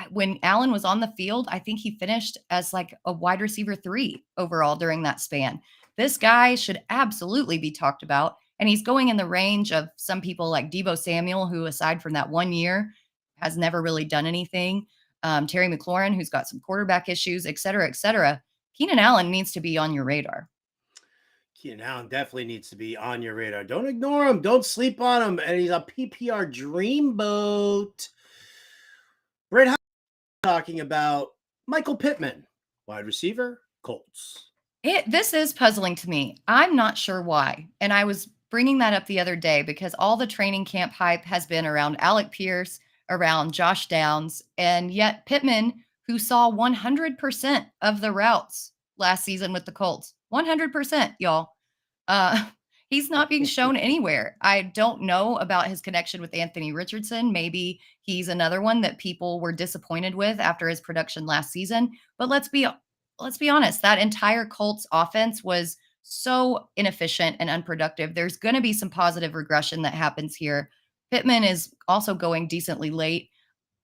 when Allen was on the field, I think he finished as like a wide receiver 3 overall during that span. This guy should absolutely be talked about. And he's going in the range of some people like Deebo Samuel, who, aside from that 1 year, has never really done anything. Terry McLaurin, who's got some quarterback issues, et cetera, et cetera. Keenan Allen needs to be on your radar. Keenan Allen definitely needs to be on your radar. Don't ignore him. Don't sleep on him. And he's a PPR dreamboat. Britt, how are you talking about Michael Pittman, wide receiver, Colts? This is puzzling to me. I'm not sure why. And I was bringing that up the other day because all the training camp hype has been around Alec Pierce, around Josh Downs, and yet Pittman, who saw 100% of the routes last season with the Colts, 100%, y'all. Uh, he's not being shown anywhere. I don't know about his connection with Anthony Richardson. Maybe he's another one that people were disappointed with after his production last season. But let's be honest, that entire Colts offense was so inefficient and unproductive. There's going to be some positive regression that happens here. Pittman is also going decently late.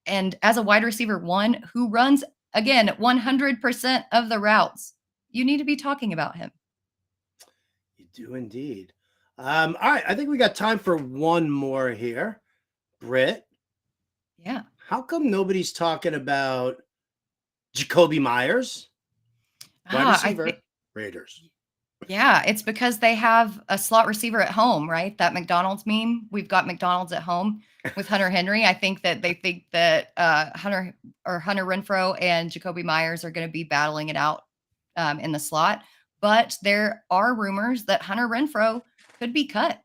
And as a wide receiver one who runs, again, 100% of the routes, you need to be talking about him. You do indeed. All right. I think we got time for one more here. Britt. Yeah. How come nobody's talking about Jacoby Myers? Wide receiver, Raiders. Yeah, it's because they have a slot receiver at home, right? That McDonald's meme. We've got McDonald's at home with Hunter Henry. I think that they think that Hunter Renfrow and Jacoby Myers are going to be battling it out in the slot. But there are rumors that Hunter Renfrow could be cut,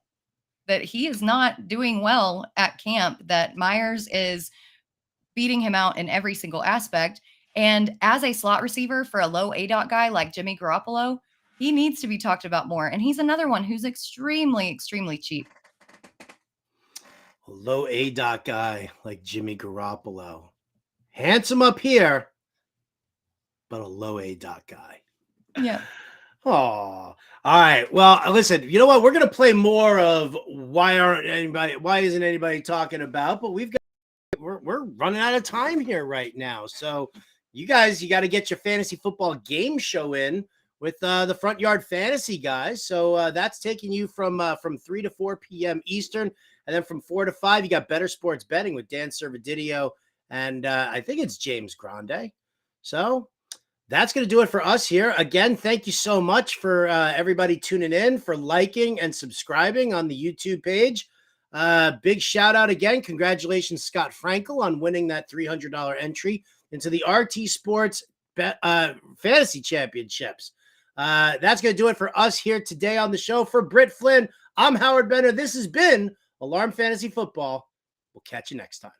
that he is not doing well at camp, that Myers is beating him out in every single aspect. And as a slot receiver for a low ADOT guy like Jimmy Garoppolo, he needs to be talked about more. And he's another one who's extremely, extremely cheap. A low ADOT guy like Jimmy Garoppolo. Handsome up here, but a low ADOT guy. Yeah. Oh, all right. Well, listen, you know what? We're going to play more of why isn't anybody talking about, but we're running out of time here right now. So you got to get your fantasy football game show in with the Front Yard Fantasy guys. So that's taking you from 3 to 4 p.m. Eastern. And then from 4 to 5, you got Better Sports Betting with Dan Servadidio. And I think it's James Grande. So that's going to do it for us here. Again, thank you so much for everybody tuning in, for liking and subscribing on the YouTube page. Big shout out again. Congratulations, Scott Frankel, on winning that $300 entry into the RT Sports Fantasy Championships. That's going to do it for us here today on the show. For Britt, Flynn, I'm Howard Bender. This has been Alarm Fantasy Football. We'll catch you next time.